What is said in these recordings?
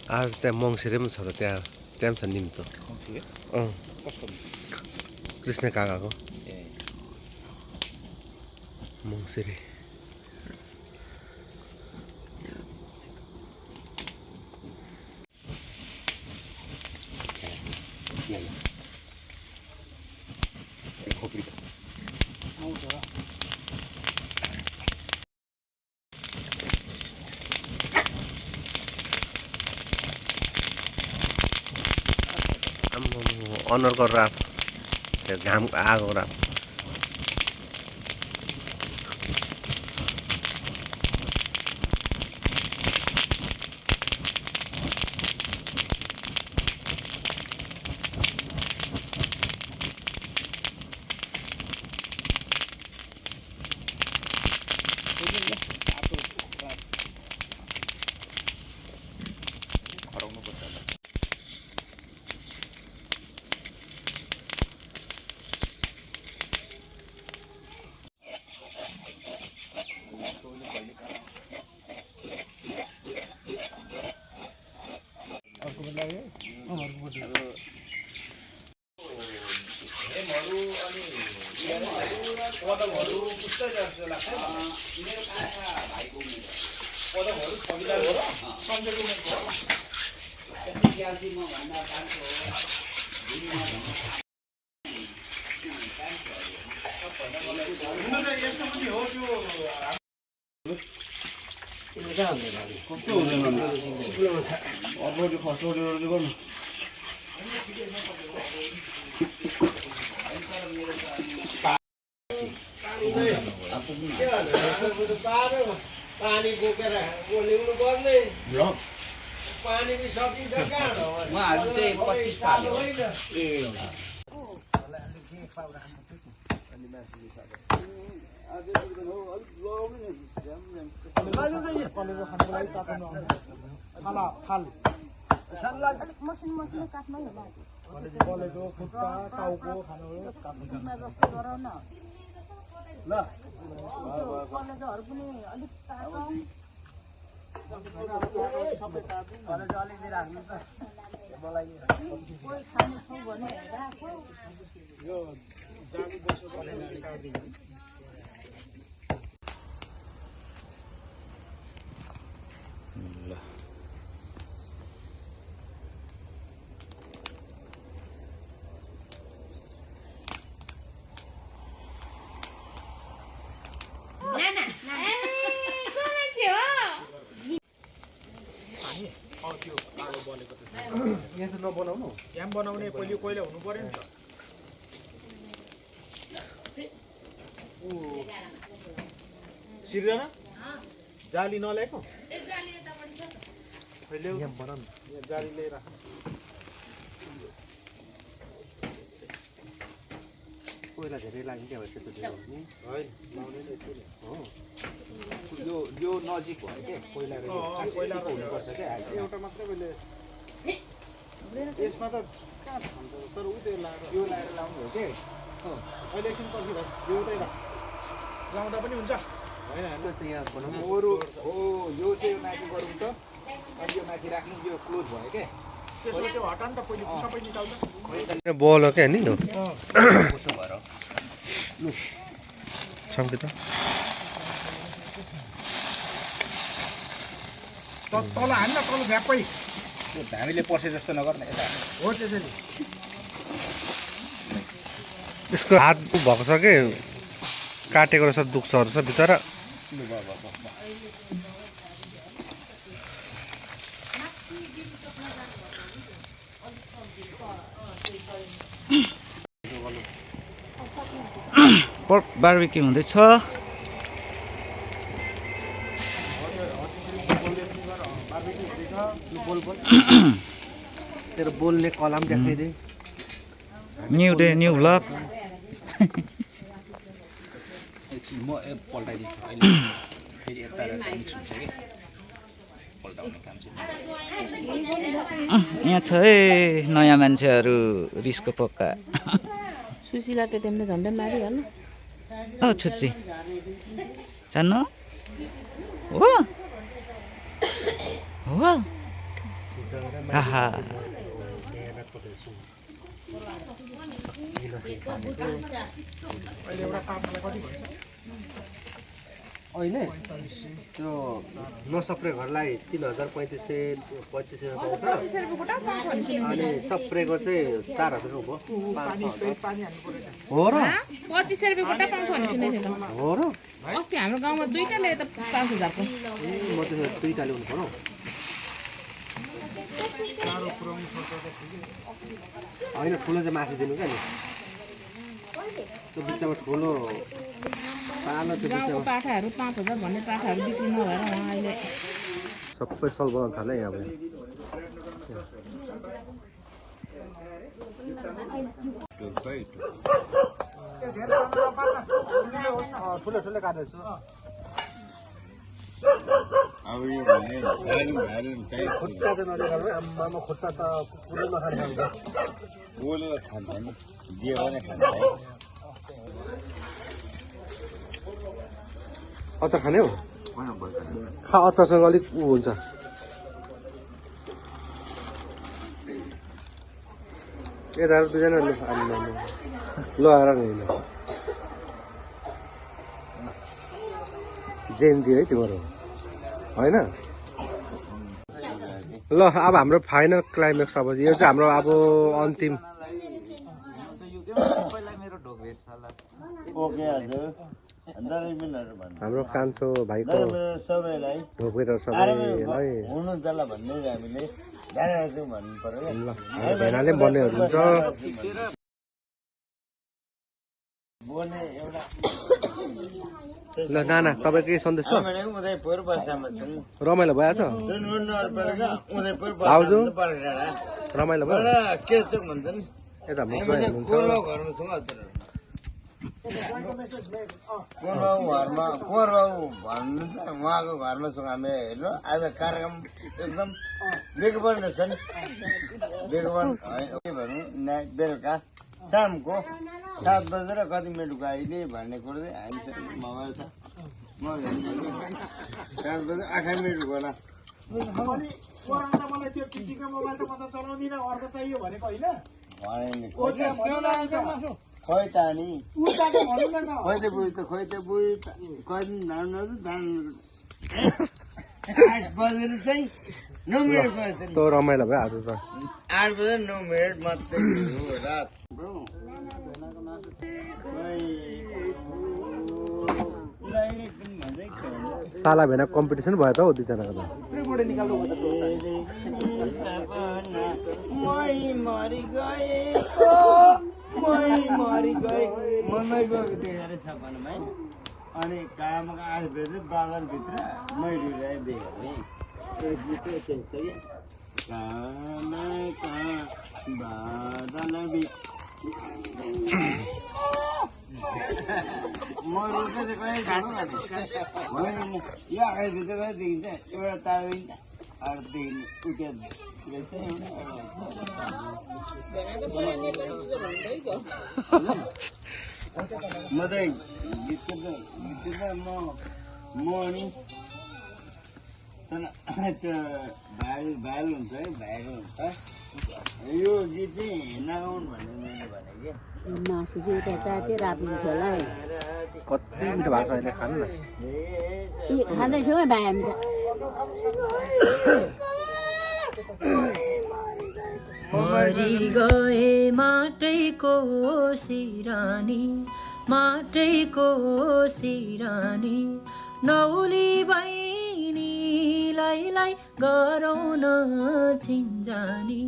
आज त्यहाँ मङ्सिरे पनि छ त त्यहाँ पनि छ निम्तो कृष्ण काकाको मङ्सिरे अनुहारको राप घामको आगो राप पानी बोकेर ल्याउनु पर्ने पानी पनि सकिन्छ कहाँ उहाँहरू चाहिँ 25 साल होइन मसिनो काट्नै होला कलेजो खुट्टा टाउको खानुहरू काट्नुमा जस्तो गर न ल कलेजहरू पनि अलिक तातो सबै तातो कलेज अलिकति राख्नु त मलाई कोही खाने छौ भने राखौ यो जानु बस्नु पर्ने काट्दिनु ल यहाँ त नबनाउनु यहाँ बनाउने पहिले कोइला हुनु पर्यो नि त सिर्दैन जाली नल्याएको यहाँ बनाउनु जाली लिएर कोइला धेरै लाग्यो क्या त्यस्तो होइन हो यो नजिक भयो क्या कोइला हुनुपर्छ क्या एउटा मात्रै मैले यसमा त कहाँ खान्छ तर उ त्यो लाएर यो लाएर लाउनु हो कि अहिले एकछिन पर्खिरहेको एउटै राख लाउँदा पनि हुन्छ होइन होइन चाहिँ यहाँ बनाउनु अरू हो यो चाहिँ माथि गरौँ त अनि यो माथि राख्नु यो क्लोज भयो क्या त्यसो त्यो हटान त पहिले सबै निकाल्दा बल हो क्या नि कसो भएर लु सङ्केत तल हान्न तल झ्याप्पै हामीले पसे जस्तो नगर्ने यता हो त्यसरी यसको हात भएको छ कि काटेको रहेछ दुख्छहरू छ बिचरा पर्क बार्बिक्यू हुँदैछ तेरो बोल्ने कलम देखाइदिए न्यू डे न्यू भ्लग म पल्टाइदिन्छु अहिले फेरि यता मिक्स हुन्छ कि पल्टाउने काम चाहिँ यहाँ छ है नयाँ मान्छेहरू रिसको पक्का सुशीला त तिमीले झन्डै मारिहाल्नु ओ छुच्ची जान्नु हो हो आहा मेहनतको देशु अहिले एउटा पापलाई कति भन्छ अहिले त्यो नसप्रे घरलाई 3,3500 पाउँछ अनि सप्रेको चाहिँ 4,000 हो हो र 2500 रुपियाँ गोटा पाउँछ भने सुनेको थिएँ त हो र अस्ति हाम्रो गाउँमा दुईटा ल्याए त 5,000 को म त दुईटा ल्याउनु पर्यो होइन ठुलो चाहिँ माथि दिनु क्या नि त्यो बिचमा ठुलो पालो त्यो गाउँको पाठाहरू 5,000 भन्ने पाठाहरू बिक्री नभएर उहाँ अहिले सबै सल बनाउनु थाल्यो यहाँ ठुलो ठुलो काट्दैछु खुट्टा चाहिँ नदेखाउनु आम्मामा खुट्टा त कुकुरले नखाने खान्छ अचार खाने हो खा अचारसँग अलिक ऊ हुन्छ यता दुईजना ल आएर नि जेएनजी है तिम्रो होइन ल अब हाम्रो फाइनल क्लाइमेक्स अब यो चाहिँ हाम्रो अब अन्तिम हाम्रो कान्छो भाइको ढोकेर सबैलाई ल भेनाले बन्नेहरू हुन्छ ल नाना तपाईँ केही सन्देश छ रमाइलो भइहाल्छ भाउजू रमाइलो भयो यता कुँवर बाबु भन्नु त उहाँको घरमा छौँ हामी हेर्नु आज कार्यक्रम एकदम विज्ञापन रहेछ नि विज्ञापन भनौँ बेलुका शामको 7 बजेर कति मिनटको अहिले भन्ने कुरो चाहिँ हामीसँग मोबाइल छ म 7 बजे 8 मिनटको होला मलाई त्यो टिचीको मोबाइल त म त चलाउँदिनँ अर्को चाहियो भनेको होइन खोइ त नि खोइ त बुझ कति धान 8 बजेर चाहिँ 9 मिनट गएछ त रमाइलो भयो आज त 8 बजे 9 मिनट मात्रै हो रात साला भेना कम्पिटिसन भयो त हौ दुईजनाको त अनि कामको आएपछि बागनभित्र मैले देखेँ म रोक्दै चाहिँ कहीँ जानु होइन यो आएपछि कहीँ देखिन्छ एउटा तार देखिन्छ अरू देखिन्छ म चाहिँ गीत म अनि त्यो भाइरल हुन्छ है भाइरल हुन्छ यो गीत चाहिँ नगाउनु भन्ने मैले भने कि मासु चाहिँ राप्नु छ होला कति मिठो भएको छ अहिले खानु न खाँदैछौँ है भाइ हामी त मरि गए माटैको सिरानी माटैको सिरानी नौली बहिनीलाई गरौँ न चिन्जानी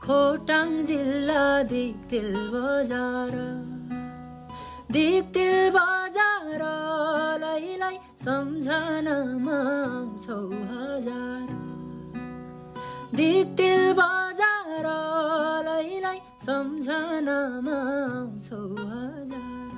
खोटाङ जिल्ला दिक्तेल बजारलाई सम्झनामा आउँछौ हजार दिक्तेल बजारलाई सम्झनामा आउँछौ हजार